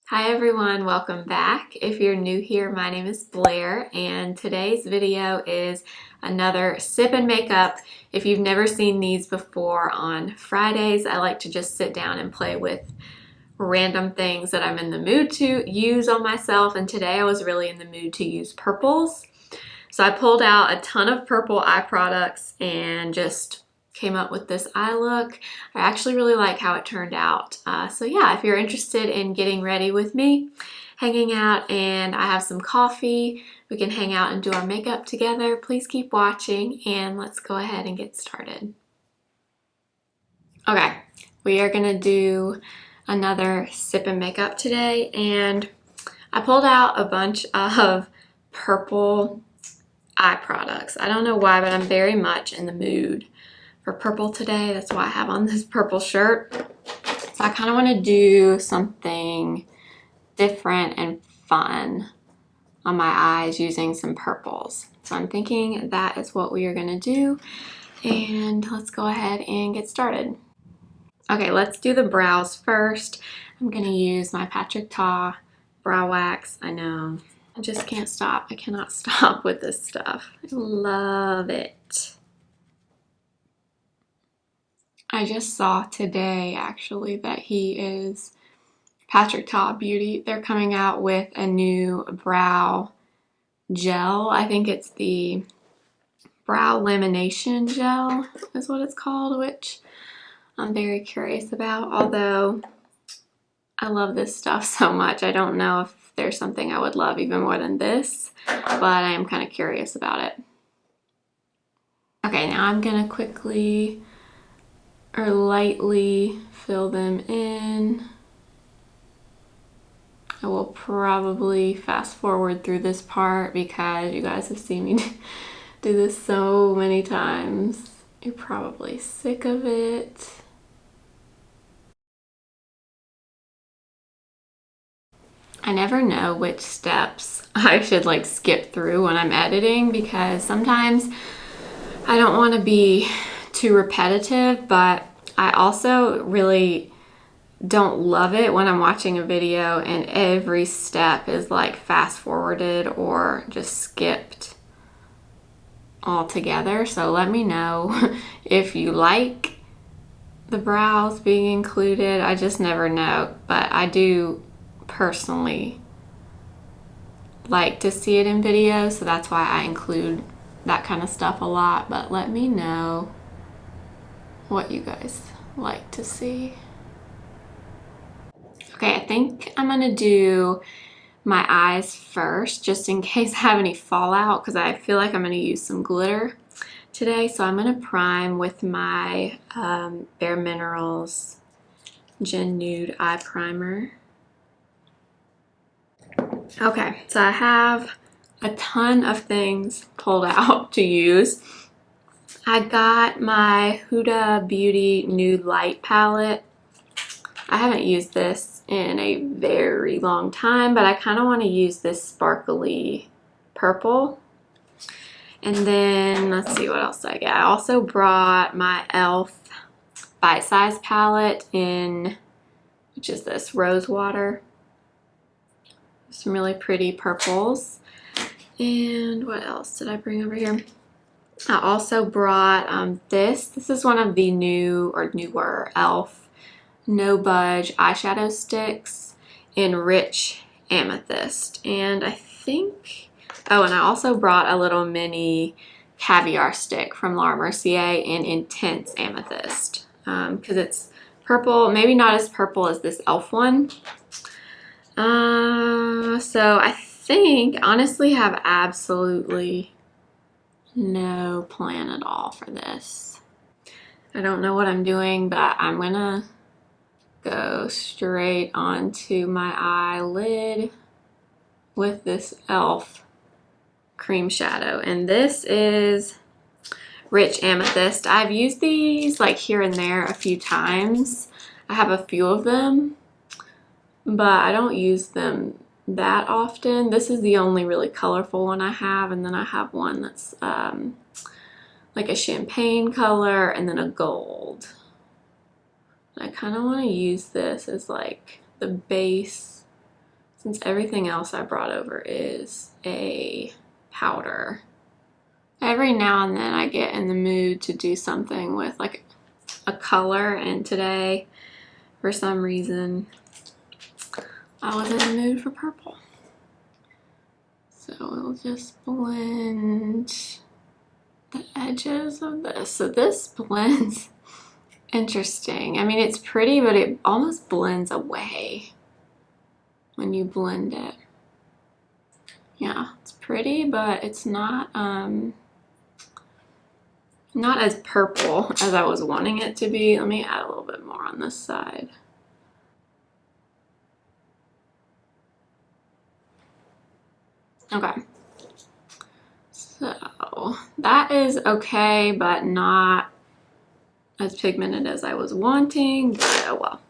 Hi everyone, welcome back. If you're new here, my name is Blair and today's video is another sip and makeup. If you've never seen these before, on Fridays I like to just sit down and play with random things that I'm in the mood to use on myself, and today I was really in the mood to use purples. So I pulled out a ton of purple eye products and just came up with this eye look. I actually really like how it turned out. So yeah, if you're interested in getting ready with me, hanging out, and I have some coffee, we can hang out and do our makeup together, please keep watching and let's go ahead and get started. Okay, we are gonna do another sip and makeup today, and I pulled out a bunch of purple eye products. I don't know why, but I'm very much in the mood for purple today. That's why I have on this purple shirt. So I kind of want to do something different and fun on my eyes using some purples. So I'm thinking that is what we are going to do. And let's go ahead and get started. Okay, let's do the brows first. I'm going to use my Patrick Ta brow wax. I know, I just can't stop. I cannot stop with this stuff. I love it. I just saw today actually that he is Patrick Ta Beauty. They're coming out with a new brow gel. I think it's the brow lamination gel is what it's called, which I'm very curious about. Although I love this stuff so much, I don't know if there's something I would love even more than this, but I am kind of curious about it. Okay, now I'm gonna quickly or lightly fill them in. I will probably fast forward through this part because you guys have seen me do this so many times. You're probably sick of it. I never know which steps I should like skip through when I'm editing, because sometimes I don't want to be too repetitive, but I also really don't love it when I'm watching a video and every step is like fast forwarded or just skipped altogether. So let me know if you like the brows being included. I just never know, but I do personally like to see it in videos, so that's why I include that kind of stuff a lot. But let me know what you guys like to see. Okay, I think I'm gonna do my eyes first, just in case I have any fallout, because I feel like I'm gonna use some glitter today. So I'm gonna prime with my Bare Minerals Gen Nude Eye Primer. Okay, so I have a ton of things pulled out to use. I got my Huda Beauty Nude Light palette. I haven't used this in a very long time, but I kind of want to use this sparkly purple. And then let's see what else I got. I also brought my e.l.f. Bite Size palette in, which is this Rose Water. Some really pretty purples. And what else did I bring over here? I also brought this is one of the new or newer e.l.f. No Budge eyeshadow sticks in Rich Amethyst. And I think, oh, and I also brought a little mini Caviar stick from Laura Mercier in Intense Amethyst, because it's purple, maybe not as purple as this e.l.f. one. So I think, honestly, have absolutely no plan at all for this. I don't know what I'm doing, but I'm gonna go straight onto my eyelid with this e.l.f. cream shadow. And this is Rich Amethyst. I've used these like here and there a few times. I have a few of them, but I don't use them that often. This is the only really colorful one I have, and then I have one that's like a champagne color and then a gold. I kind of want to use this as like the base since everything else I brought over is a powder. Every now and then I get in the mood to do something with like a color, and today, for some reason, I was in the mood for purple. So we'll just blend the edges of this. So this blends interesting. I mean, it's pretty, but it almost blends away when you blend it. Yeah, it's pretty, but it's not as purple as I was wanting it to be. Let me add a little bit more on this side. Okay. So that is okay, but not as pigmented as I was wanting, but oh well.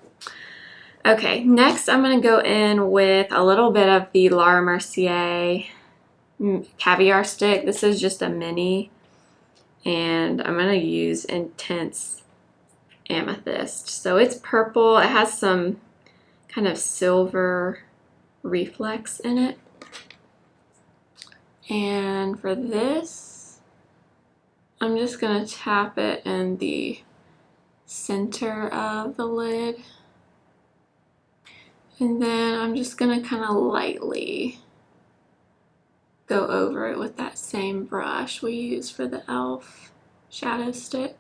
Okay, next I'm going to go in with a little bit of the Laura Mercier Caviar stick. This is just a mini, and I'm going to use Intense Amethyst. So it's purple. It has some kind of silver reflex in it. And for this, I'm just going to tap it in the center of the lid. And then I'm just going to kind of lightly go over it with that same brush we use for the e.l.f. shadow stick.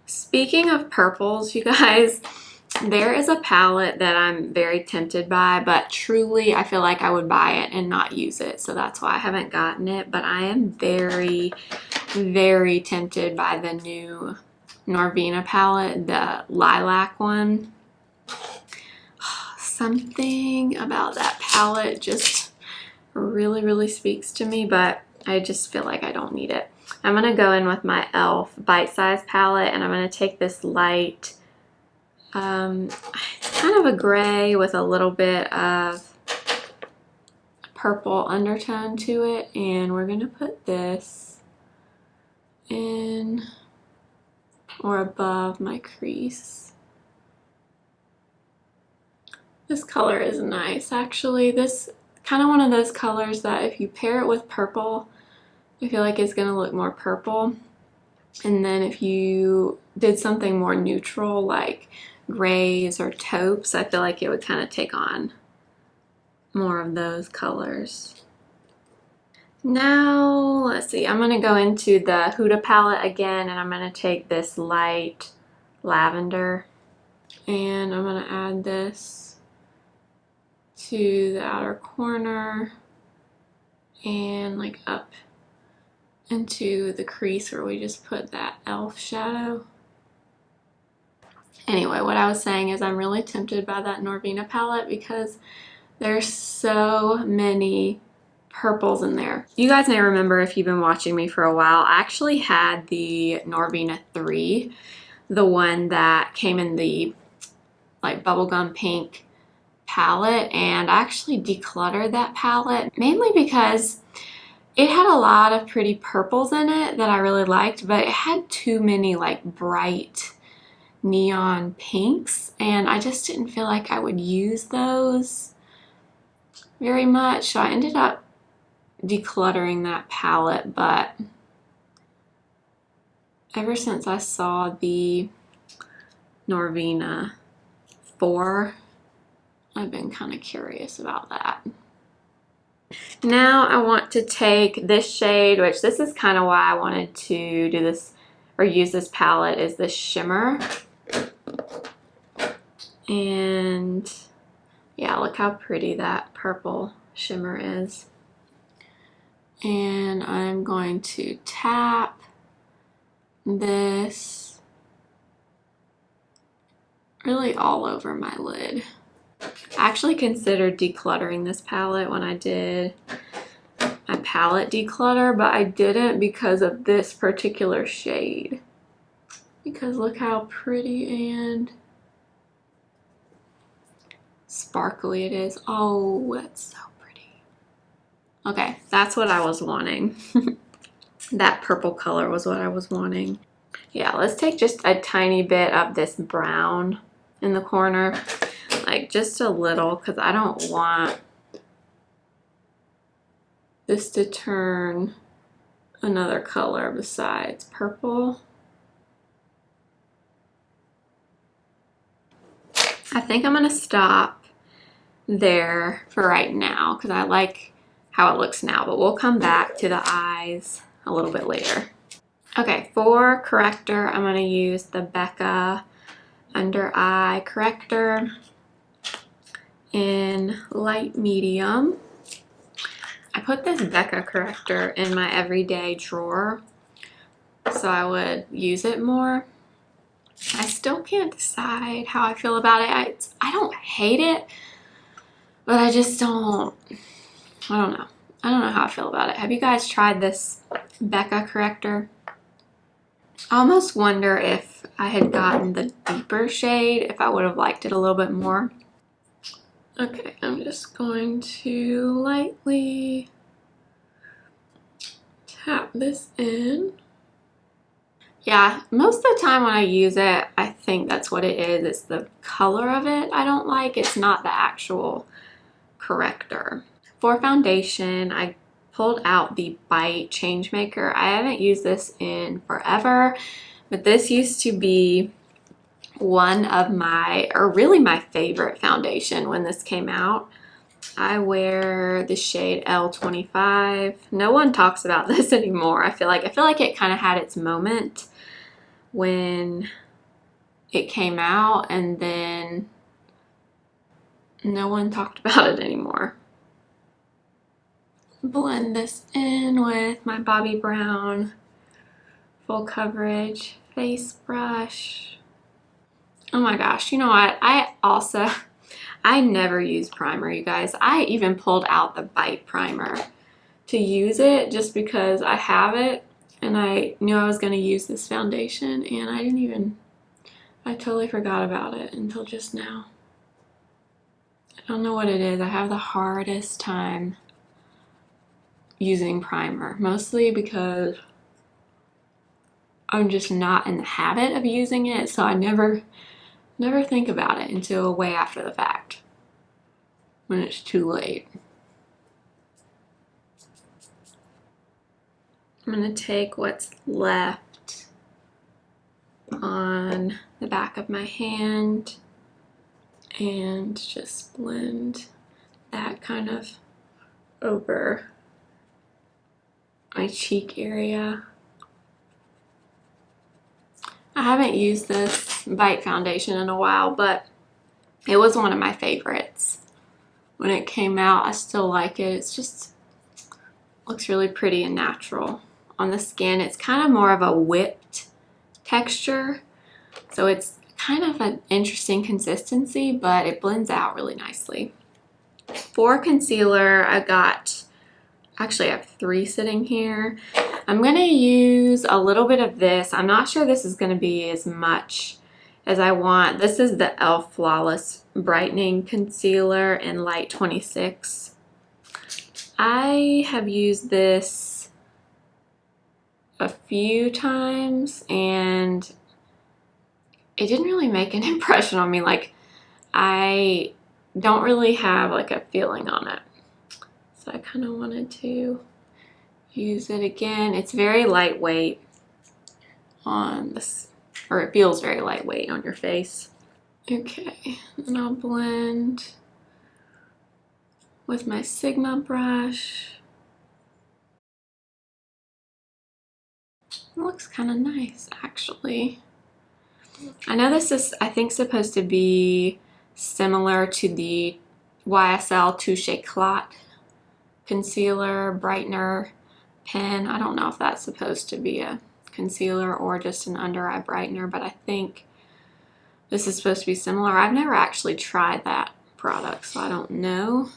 Speaking of purples, you guys, there is a palette that I'm very tempted by, but truly I feel like I would buy it and not use it. So that's why I haven't gotten it, but I am very, very tempted by the new Norvina palette, the lilac one. Something about that palette just really, really speaks to me, but I just feel like I don't need it. I'm going to go in with my e.l.f. Bite Size palette, and I'm going to take this light, kind of a gray with a little bit of purple undertone to it, and we're going to put this in or above my crease. This color is nice, actually. This kind of one of those colors that if you pair it with purple, I feel like it's going to look more purple. And then if you did something more neutral like grays or taupes, I feel like it would kind of take on more of those colors. Now, let's see, I'm going to go into the Huda palette again, and I'm going to take this light lavender, and I'm going to add this to the outer corner and like up into the crease where we just put that e.l.f. shadow. Anyway, what I was saying is I'm really tempted by that Norvina palette because there's so many purples in there. You guys may remember, if you've been watching me for a while, I actually had the Norvina 3, the one that came in the like bubblegum pink palette, and I actually decluttered that palette mainly because it had a lot of pretty purples in it that I really liked, but it had too many like bright neon pinks, and I just didn't feel like I would use those very much, so I ended up decluttering that palette. But ever since I saw the Norvina 4, I've been kind of curious about that. Now I want to take this shade, which this is kind of why I wanted to do this or use this palette, is this shimmer. And yeah, look how pretty that purple shimmer is. And I'm going to tap this really all over my lid. I actually considered decluttering this palette when I did my palette declutter, but I didn't because of this particular shade. Because look how pretty and sparkly it is. Oh, that's so pretty. Okay, that's what I was wanting. That purple color was what I was wanting. Yeah, let's take just a tiny bit of this brown in the corner. like just a little because I don't want this to turn another color besides purple. I think I'm gonna stop there for right now because I like how it looks now, but we'll come back to the eyes a little bit later. Okay, for corrector, I'm gonna use the Becca Under Eye Corrector in light medium. I put this Becca corrector in my everyday drawer so I would use it more. I still can't decide how I feel about it. I don't hate it, but I just don't, I don't know. I don't know how I feel about it. Have you guys tried this Becca corrector? I almost wonder if I had gotten the deeper shade, if I would have liked it a little bit more. Okay, I'm just going to lightly tap this in. Yeah, most of the time when I use it, I think that's what it is. It's the color of it I don't like. It's not the actual corrector. For foundation, I pulled out the Bite Changemaker. I haven't used this in forever, but this used to be one of my, or really my favorite foundation when this came out. I wear the shade L25. No one talks about this anymore. I feel like it kind of had its moment when it came out, and then no one talked about it anymore. Blend this in with my Bobbi Brown full coverage face brush. Oh my gosh, you know what? I never use primer, you guys. I even pulled out the Bite primer to use it just because I have it and I knew I was going to use this foundation, and I totally forgot about it until just now. I don't know what it is. I have the hardest time using primer, mostly because I'm just not in the habit of using it, so I never think about it until way after the fact, when it's too late. I'm going to take what's left on the back of my hand and just blend that kind of over my cheek area. I haven't used this Bite foundation in a while, but it was one of my favorites when it came out. I still like it. It's just looks really pretty and natural on the skin. It's kind of more of a whipped texture, so it's kind of an interesting consistency, but it blends out really nicely. For concealer, I have 3 sitting here. I'm gonna use a little bit of this. I'm not sure this is gonna be as much as I want. This is the e.l.f. Flawless Brightening Concealer in Light 26. I have used this a few times and it didn't really make an impression on me. Like, I don't really have like a feeling on it. So I kind of wanted to use it again. It's very lightweight on this, or it feels very lightweight on your face. Okay, and I'll blend with my Sigma brush. It looks kind of nice, actually. I know this is, I think, supposed to be similar to the YSL Touche Éclat concealer brightener pen. I don't know if that's supposed to be a concealer or just an under eye brightener, but I think this is supposed to be similar. I've never actually tried that product, so I don't know.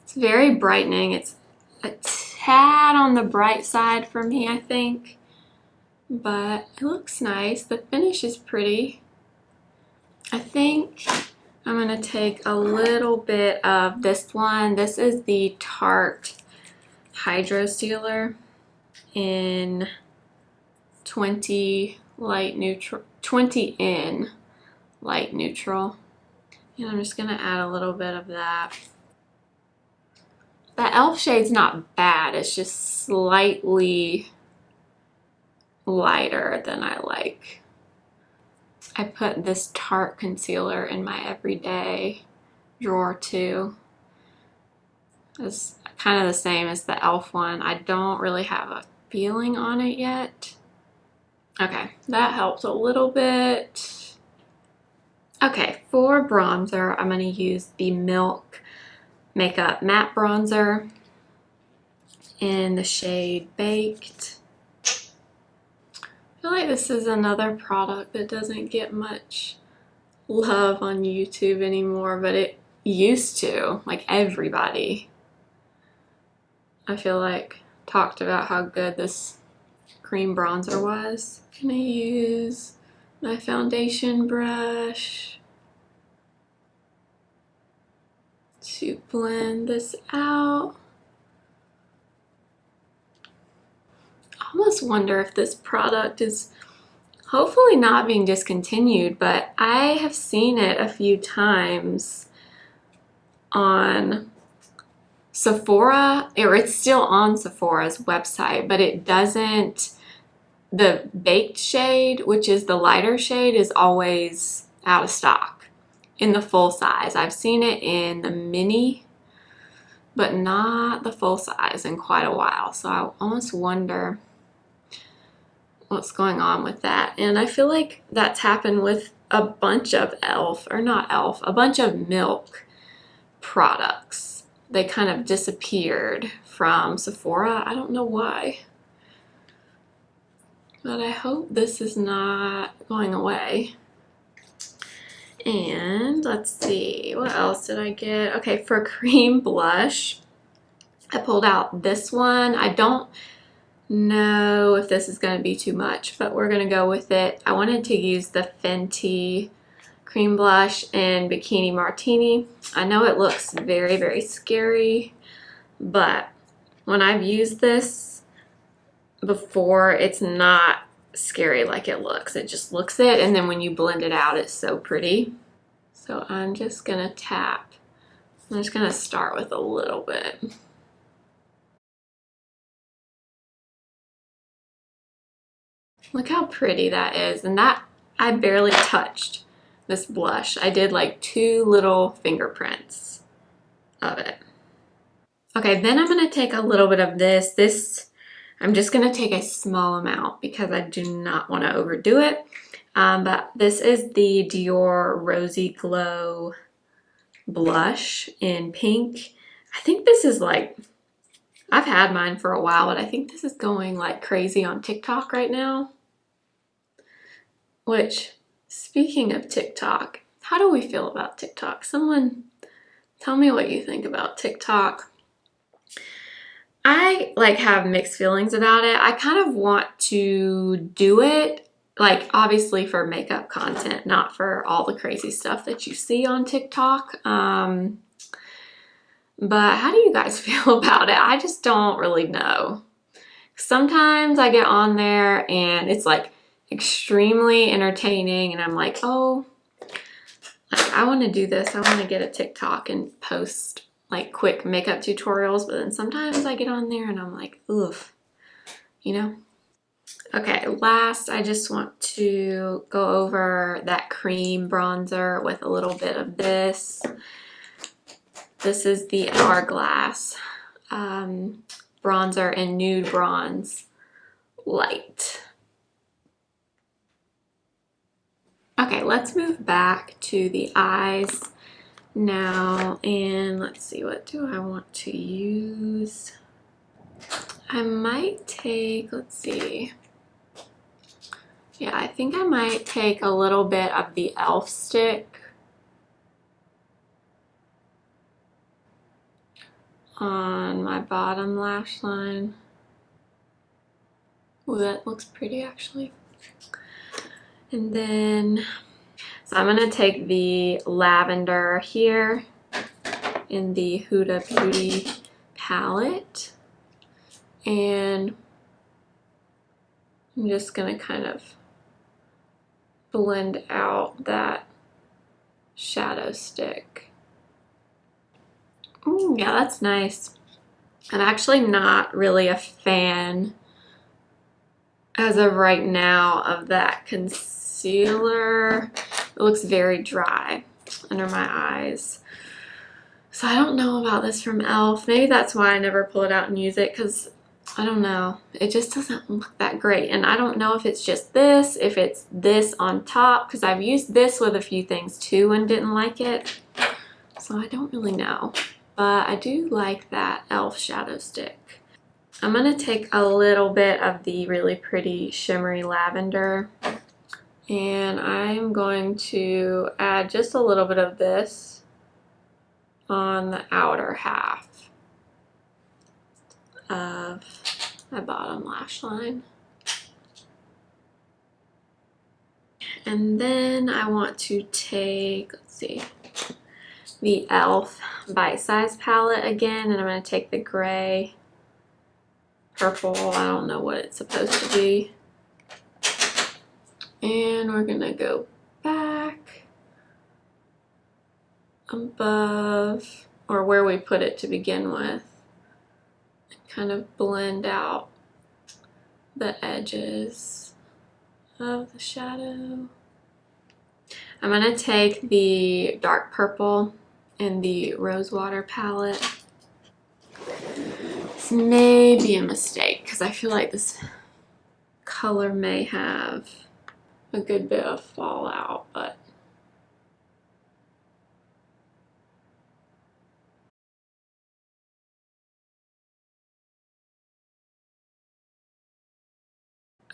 It's very brightening. It's a tad on the bright side for me, I think, but it looks nice. The finish is pretty. I think I'm gonna take a little bit of this one. This is the Tarte Hydro Sealer in 20 light neutral, 20 in light neutral. And I'm just gonna add a little bit of that. The e.l.f. shade's not bad, it's just slightly lighter than I like. I put this Tarte concealer in my everyday drawer too. It's kind of the same as the e.l.f. one. I don't really have a feeling on it yet. Okay, that helps a little bit. Okay, for bronzer, I'm going to use the Milk Makeup Matte Bronzer in the shade Baked. I feel like this is another product that doesn't get much love on YouTube anymore, but it used to. Like everybody, I feel like, talked about how good this cream bronzer was. I'm gonna use my foundation brush to blend this out. I almost wonder if this product is hopefully not being discontinued, but I have seen it a few times on Sephora, or it's still on Sephora's website, but it doesn't, the Baked shade, which is the lighter shade, is always out of stock in the full size. I've seen it in the mini, but not the full size in quite a while. So I almost wonder what's going on with that. And I feel like that's happened with a bunch of e.l.f., or not e.l.f., a bunch of Milk products. They kind of disappeared from Sephora. I don't know why. But I hope this is not going away. And let's see, what else did I get? Okay, for cream blush, I pulled out this one. I don't know if this is going to be too much, but we're going to go with it. I wanted to use the Fenty cream blush in Bikini Martini. I know it looks very, very scary, but when I've used this before, it's not scary like it looks. It just looks it, and then when you blend it out, it's so pretty. So I'm just going to tap. I'm just going to start with a little bit. Look how pretty that is. And that, I barely touched this blush. I did like 2 little fingerprints of it. Okay, then I'm going to take a little bit of this. I'm just going to take a small amount because I do not want to overdo it. But this is the Dior Rosy Glow blush in pink. I think this is like, I've had mine for a while, but I think this is going like crazy on TikTok right now. Which, speaking of TikTok, how do we feel about TikTok? Someone tell me what you think about TikTok. I like have mixed feelings about it. I kind of want to do it, like obviously for makeup content, not for all the crazy stuff that you see on TikTok. But how do you guys feel about it? I just don't really know. Sometimes I get on there and it's like extremely entertaining and I'm like, oh, like I want to do this. I want to get a TikTok and post like quick makeup tutorials, but then sometimes I get on there and I'm like, oof, you know? Okay, last I just want to go over that cream bronzer with a little bit of this. This is the Hourglass bronzer in Nude Bronze Light. Okay, let's move back to the eyes now, and let's see, what do I want to use? I might take, let's see. Yeah, I think I might take a little bit of the e.l.f. stick on my bottom lash line. Oh, that looks pretty actually. And then, so I'm gonna take the lavender here in the Huda Beauty palette, and I'm just gonna kind of blend out that shadow stick. Ooh, yeah, that's nice. I'm actually not really a fan as of right now of that concealer. It looks very dry under my eyes. So I don't know about this from e.l.f. Maybe that's why I never pull it out and use it, because I don't know. It just doesn't look that great. And I don't know if it's just this, if it's this on top, because I've used this with a few things too and didn't like it. So I don't really know. But I do like that e.l.f. shadow stick. I'm going to take a little bit of the really pretty shimmery lavender, and I'm going to add just a little bit of this on the outer half of my bottom lash line. And then I want to take, let's see, the e.l.f. Bite Size palette again, and I'm going to take the gray, purple, I don't know what it's supposed to be. And we're going to go back above, or where we put it to begin with, and kind of blend out the edges of the shadow. I'm going to take the dark purple in the Rosewater palette. This may be a mistake because I feel like this color may have a good bit of fallout, but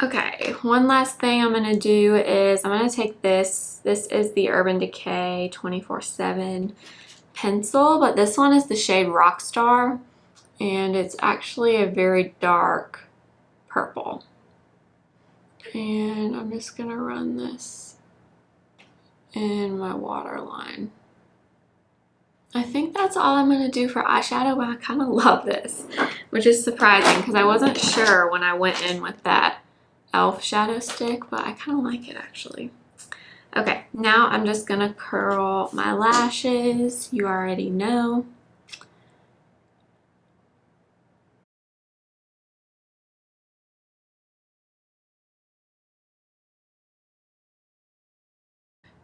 okay, one last thing I'm going to do is I'm going to take this. This is the Urban Decay 24/7 pencil, but this one is the shade Rockstar, and it's actually a very dark purple. And I'm just going to run this in my waterline. I think that's all I'm going to do for eyeshadow, but I kind of love this, which is surprising because I wasn't sure when I went in with that e.l.f. shadow stick, but I kind of like it actually. Okay, now I'm just going to curl my lashes. You already know.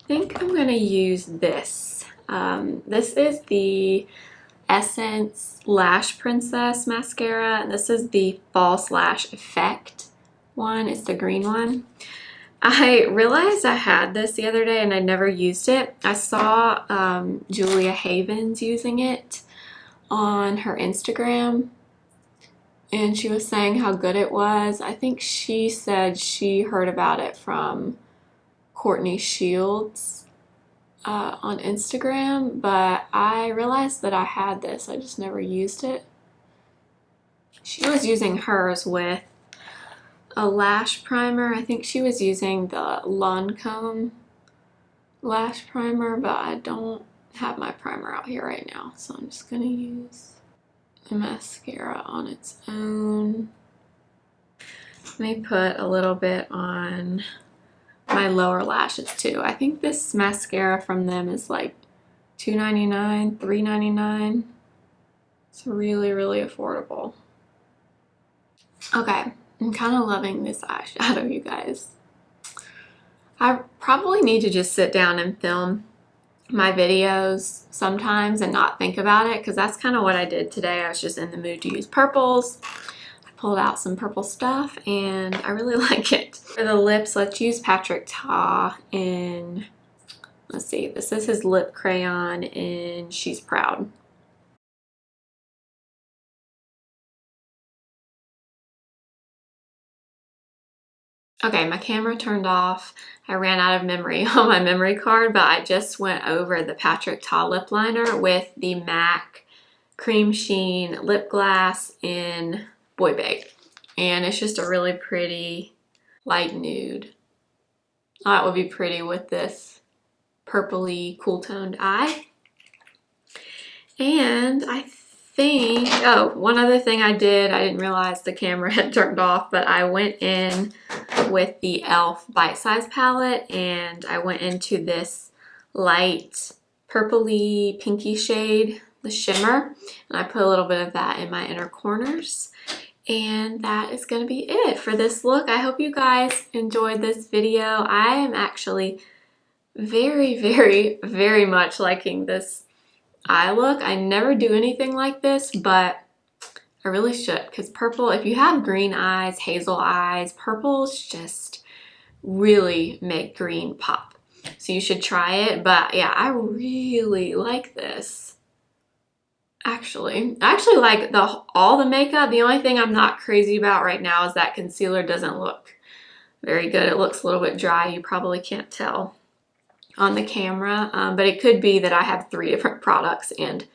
I think I'm going to use this. This is the Essence Lash Princess mascara, and this is the False Lash Effect one. It's the green one. I realized I had this the other day and I never used it. I saw Julia Havens using it on her Instagram, and she was saying how good it was. I think she said she heard about it from Courtney Shields on Instagram, but I realized that I had this. I just never used it. She was using hers with a lash primer. I think she was using the Lancome lash primer, but I don't have my primer out here right now, so I'm just gonna use the mascara on its own. Let me put a little bit on my lower lashes too. I think this mascara from them is like $2.99, $3.99. It's really, really affordable. Okay, I'm kind of loving this eyeshadow, you guys. I probably need to just sit down and film my videos sometimes and not think about it, because that's kind of what I did today. I was just in the mood to use purples. I pulled out some purple stuff and I really like it. For the lips, let's use Patrick Ta in, let's see, this is his lip crayon in She's Proud. Okay, my camera turned off. I ran out of memory on my memory card, but I just went over the Patrick Ta lip liner with the MAC Cream Sheen Lip Glass in Boy Bake. And it's just a really pretty light nude. That would be pretty with this purpley cool toned eye. And I think, oh, one other thing I did, I didn't realize the camera had turned off, but I went in with the e.l.f. Bite Size palette, and I went into this light purpley pinky shade, the shimmer, and I put a little bit of that in my inner corners. And that is going to be it for this look. I hope you guys enjoyed this video. I am actually very, very, very much liking this eye look. I never do anything like this, but I really should, because purple, if you have green eyes, hazel eyes, purples just really make green pop. So you should try it. But yeah, I really like this. Actually, I actually like all the makeup. The only thing I'm not crazy about right now is that concealer doesn't look very good. It looks a little bit dry. You probably can't tell on the camera, but it could be that I have 3 different products and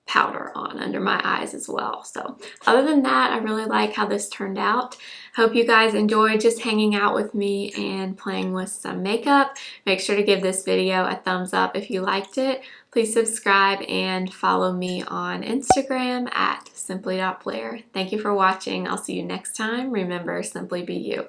powder on under my eyes as well. So other than that, I really like how this turned out. Hope you guys enjoyed just hanging out with me and playing with some makeup. Make sure to give this video a thumbs up if you liked it. Please subscribe and follow me on Instagram at simply.blair. Thank you for watching. I'll see you next time. Remember, simply be you.